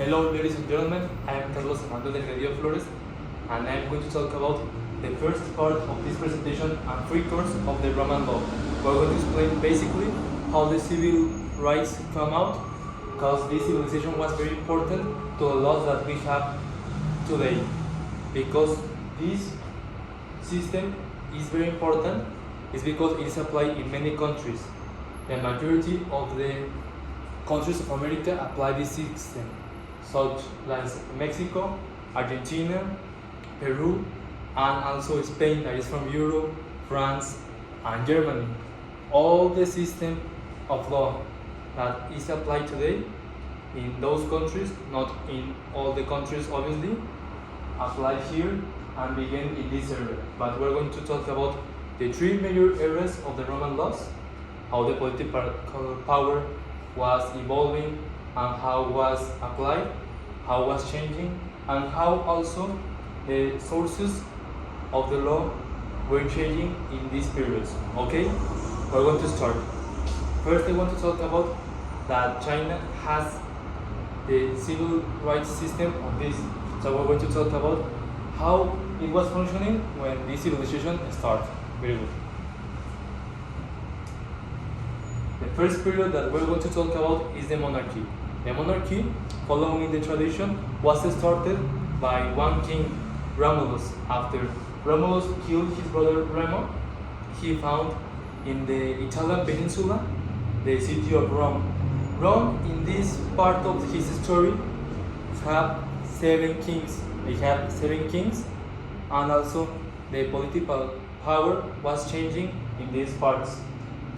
Hello, ladies and gentlemen. I am Carlos Armando Delgadillo Flores, and I am going to talk about the first part of this presentation and three course of the Roman law. We're going to explain basically how the civil rights come out, because this civilization was very important to the laws that we have today. Because this system is very important, is because it is applied in many countries. The majority of the countries of America apply this system, such as Mexico, Argentina, Peru, and also Spain, that is from Europe, France, and Germany. All the system of law that is applied today in those countries, not in all the countries obviously, apply here and begin in this area. But we're going to talk about the three major areas of the Roman laws, how the political power was evolving and how was applied, how was changing, and how also the sources of the law were changing in these periods. Okay, we're going to start. First, I want to talk about that China has the civil rights system of this. So we're going to talk about how it was functioning when this civilization started. Very good. The first period that we're going to talk about is the monarchy. The monarchy, following the tradition, was started by one king, Romulus. After Romulus killed his brother Remo, he found in the Italian peninsula the city of Rome. Rome, in this part of his story, have 7 kings. They have 7 kings, and also the political power was changing in these parts.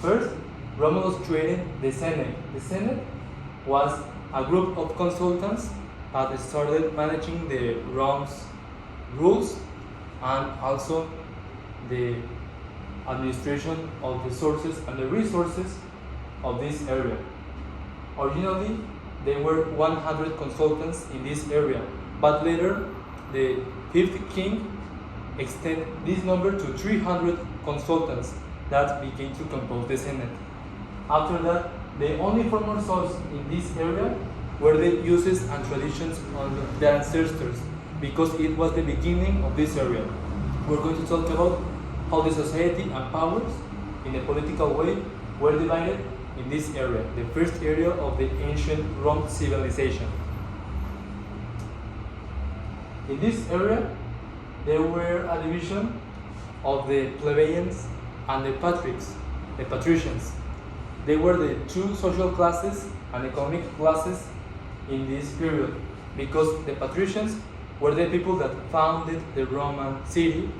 First, Romulus created the Senate. The Senate was a group of consultants that started managing the Rome's rules and also the administration of the sources and the resources of this area. Originally, there were 100 consultants in this area, but later the 5th king extended this number to 300 consultants that began to compose the Senate. After that, the only formal source in this area were the uses and traditions of the ancestors, because it was the beginning of this area. We're going to talk about how the society and powers in a political way were divided in this area, the first area of the ancient Rome civilization. In this area, there were a division of the plebeians and the patricians. They were the two social classes and economic classes in this period, because the patricians were the people that founded the Roman city,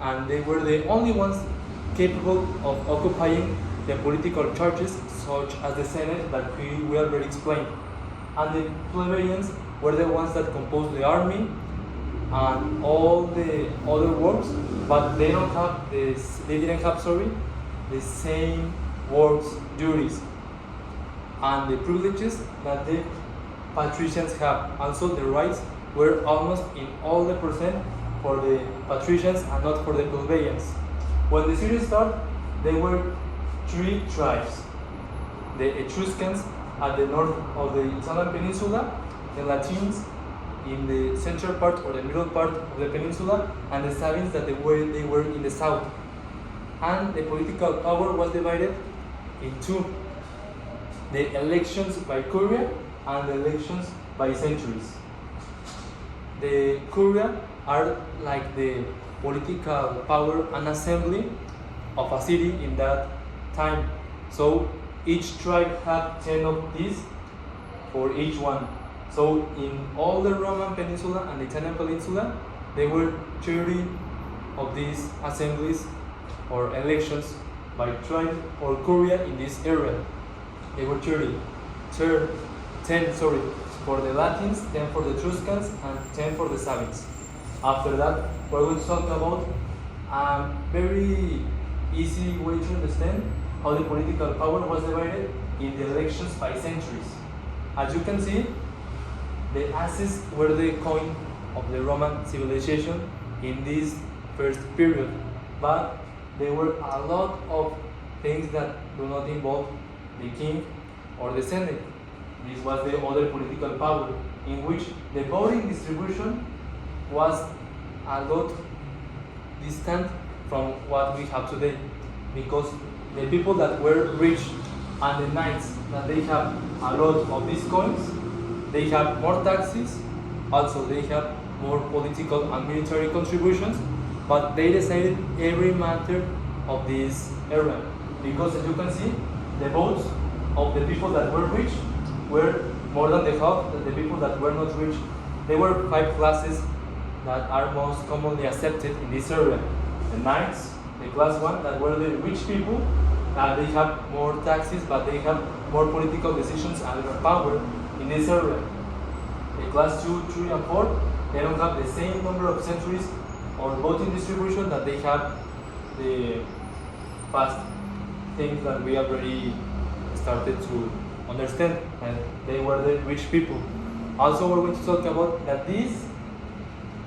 and they were the only ones capable of occupying the political charges such as the Senate that we already explained. And the plebeians were the ones that composed the army and all the other works, but they didn't have the same works duties and the privileges that the patricians have. Also, the rights were almost in all the percent for the patricians and not for the plebeians. When the series started, there were 3 tribes: the Etruscans at the north of the Italian peninsula, the Latins in the central part or the middle part of the peninsula, and the Sabines that they were in the south. And the political power was divided in 2: the elections by curia and the elections by centuries. The curia are like the political power and assembly of a city in that time. So each tribe had 10 of these for each one. So in all the Roman peninsula and the Italian peninsula, there were 30 of these assemblies or elections by tribe or curia in this area. They were 10 for the Latins, 10 for the Etruscans, and 10 for the Sabines. After that, we're going to talk about a very easy way to understand how the political power was divided in the elections by centuries. As you can see, the asses were the coin of the Roman civilization in this first period, but there were a lot of things that do not involve the king or the Senate. This was the other political power in which the voting distribution was a lot distant from what we have today, because the people that were rich and the knights that they have a lot of these coins, they have more taxes, also they have more political and military contributions, but they decided every matter of this era, because as you can see, the votes of the people that were rich were more than the half of the people that were not rich. There were 5 classes that are most commonly accepted in this area. The knights, the class 1, that were the rich people, they have more taxes, but they have more political decisions and more power in this area. The class 2, 3, and 4, they don't have the same number of centuries or voting distribution that they have the past things that we already started to understand, and they were the rich people. Also, we're going to talk about that this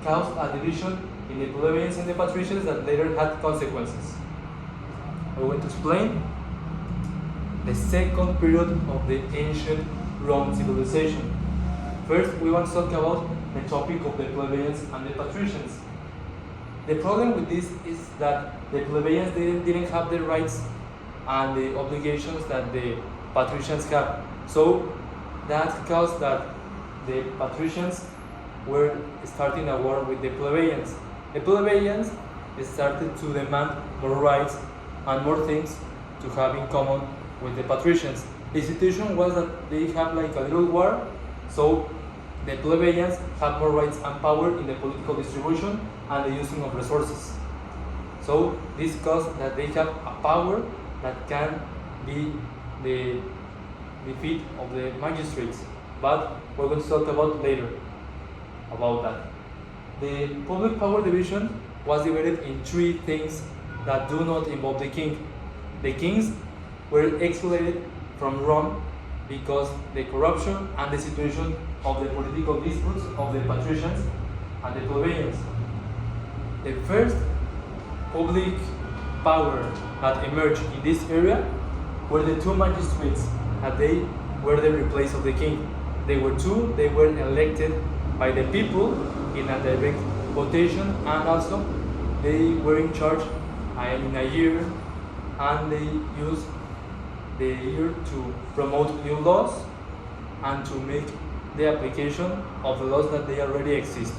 caused a division in the plebeians and the patricians that later had consequences. We're going to explain the second period of the ancient Roman civilization. First, we want to talk about the topic of the plebeians and the patricians. The problem with this is that the plebeians didn't have the rights and the obligations that the patricians have. So that caused that the patricians were starting a war with the plebeians. The plebeians started to demand more rights and more things to have in common with the patricians. The situation was that they have like a little war, so the plebeians have more rights and power in the political distribution and the using of resources. So this caused that they have a power that can be the defeat of the magistrates, but we're going to talk about later about that. The public power division was divided in 3 things that do not involve the king. The kings were exiled from Rome because the corruption and the situation of the political disputes of the patricians and the plebeians. The first public power that emerged in this area were the 2 magistrates, and they were the replace of the king. They were 2, they were elected by the people in a direct votation, and also they were in charge in a year, and they used the year to promote new laws and to make the application of the laws that they already exist.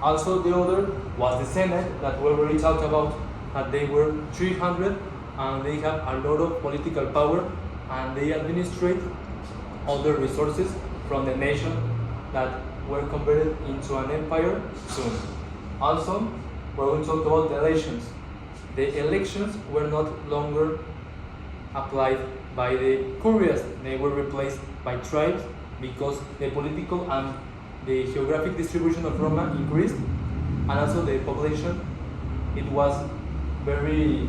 Also, the other was the Senate that we already talked about, that they were 300 and they have a lot of political power, and they administrate all the resources from the nation that were converted into an empire soon. Also, we're going to talk about the elections. The elections were not longer applied by the curias, they were replaced by tribes because the political and the geographic distribution of Roma increased, and also the population, it was very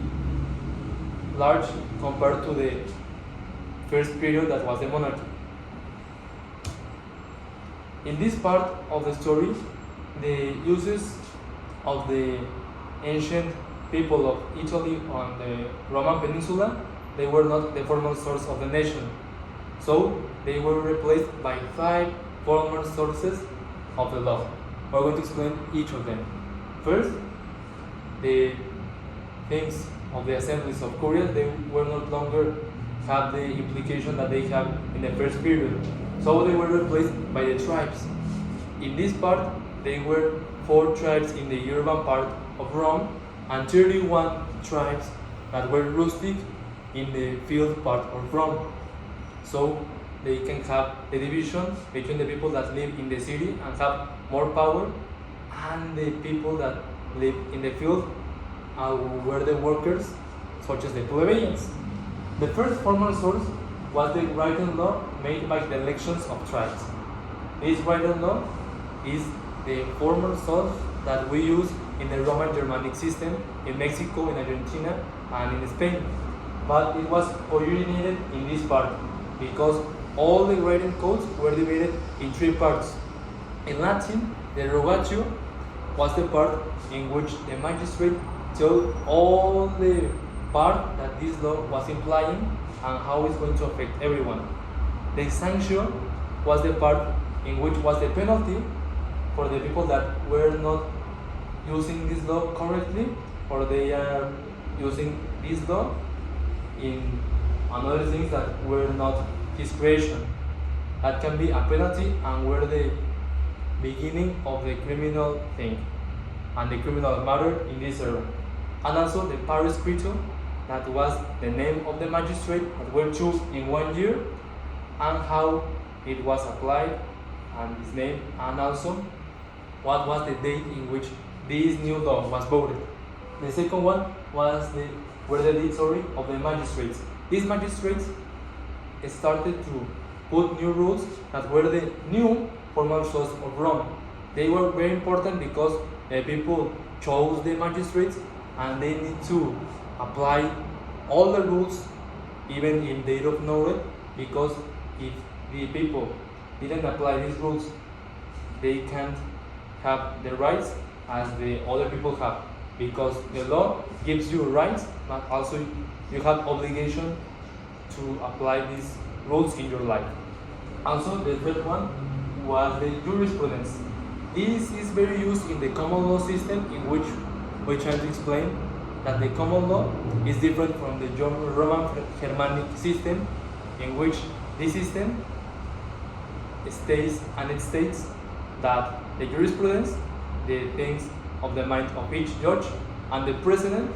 large compared to the first period that was the monarchy. In this part of the story, the uses of the ancient people of Italy on the Roman Peninsula, they were not the formal source of the nation. So they were replaced by 5 formal sources of the law. We're going to explain each of them. First, the things of the assemblies of curias, they were no longer have the implication that they have in the first period. So they were replaced by the tribes. In this part, there were 4 tribes in the urban part of Rome and 31 tribes that were rustic in the field part of Rome. So they can have the division between the people that live in the city and have more power, and the people that live in the field were the workers, such as the plebeians. The first formal source was the written law made by the elections of tribes. This written law is the formal source that we use in the Roman Germanic system in Mexico, in Argentina, and in Spain. But it was originated in this part because all the written codes were divided in 3 parts. In Latin, the rogatio was the part in which the magistrate told all the part that this law was implying and how it's going to affect everyone. The sanction was the part in which was the penalty for the people that were not using this law correctly, or they are using this law in another things that were not his creation. That can be a penalty and were the beginning of the criminal thing and the criminal matter in this era. And also the Paris Scripture, that was the name of the magistrate that were chosen in 1 year, and how it was applied and his name, and also what was the date in which this new law was voted. The second one was the date of the magistrates. These magistrates started to put new rules that were the new formal laws of Rome. They were very important because people chose the magistrates and they need to apply all the rules even if they don't know it, because if the people didn't apply these rules, they can't have the rights as the other people have, because the law gives you rights, but also you have obligation to apply these rules in your life. Also, the third one was the jurisprudence. This is very used in the common law system, in which we try to explain that the common law is different from the Roman Germanic system, in which this system states that the jurisprudence, the things of the mind of each judge, and the precedent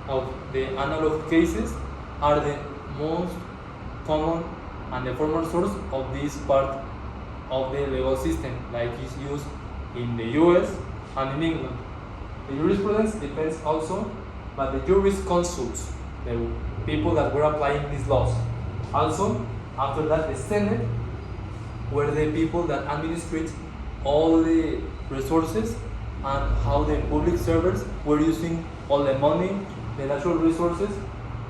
of the analog cases are the most common and the formal source of this part of the legal system, like is used in the US and in England. The jurisprudence depends also by the jurisconsults, the people that were applying these laws. Also, after that, the Senate were the people that administrate all the resources and how the public servants were using all the money, the natural resources,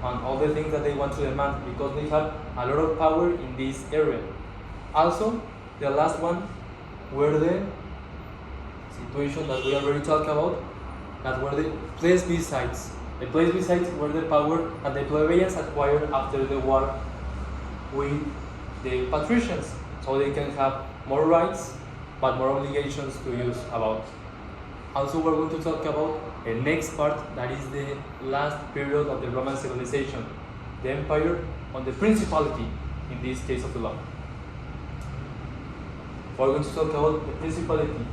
and all the things that they want to demand, because they have a lot of power in this area. Also, the last one were the situation that we already talked about, that were the plebiscites. The plebiscites were the power that the plebeians acquired after the war with the patricians, so they can have more rights but more obligations to use about. Also, we're going to talk about the next part, that is the last period of the Roman civilization, the empire on the principality, in this case of the law. We're going to talk about the principality.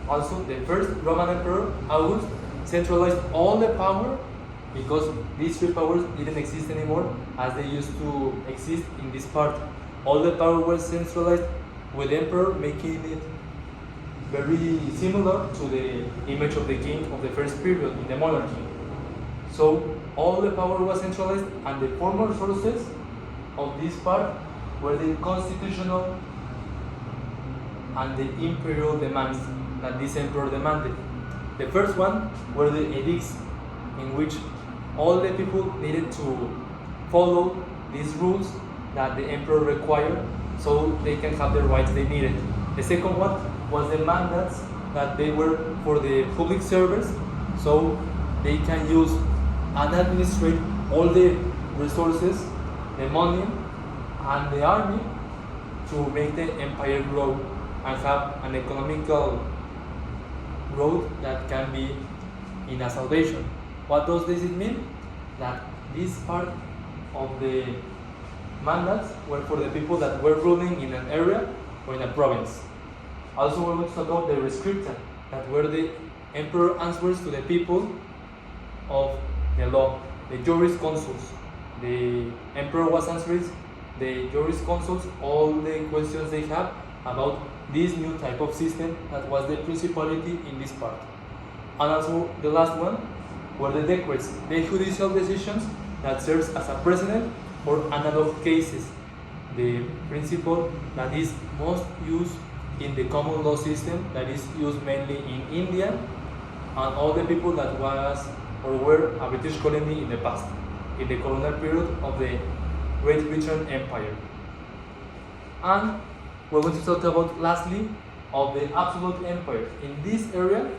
Also, the first Roman emperor, August, centralized all the power, because these three powers didn't exist anymore as they used to exist in this part. All the power was centralized with the emperor, making it very similar to the image of the king of the first period in the monarchy. So all the power was centralized, and the formal sources of this part were the constitutional and the imperial demands that this emperor demanded. The first one were the edicts, in which all the people needed to follow these rules that the emperor required, so they can have the rights they needed. The second one was the mandates, that they were for the public servants, so they can use and administrate all the resources, the money, and the army to make the empire grow and have an economical growth that can be in a salvation. What does this mean? That this part of the mandates were for the people that were ruling in an area or in a province. Also, we're going to talk about the rescripta, that were the emperor answers to the people of the law, the jurisconsults. The emperor was answering the jurisconsults all the questions they have about this new type of system that was the principality in this part. And also, the last one were the decrets, the judicial decisions that serves as a precedent for analog cases. The principle that is most used in the common law system, that is used mainly in India and all the people that was or were a British colony in the past, in the colonial period of the Great Britain Empire. And we're going to talk about lastly of the absolute empire. In this area,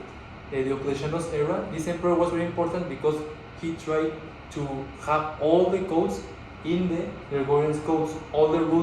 the Diocletianus era, this emperor was very important because he tried to have all the codes in the Gregorian codes, all the rules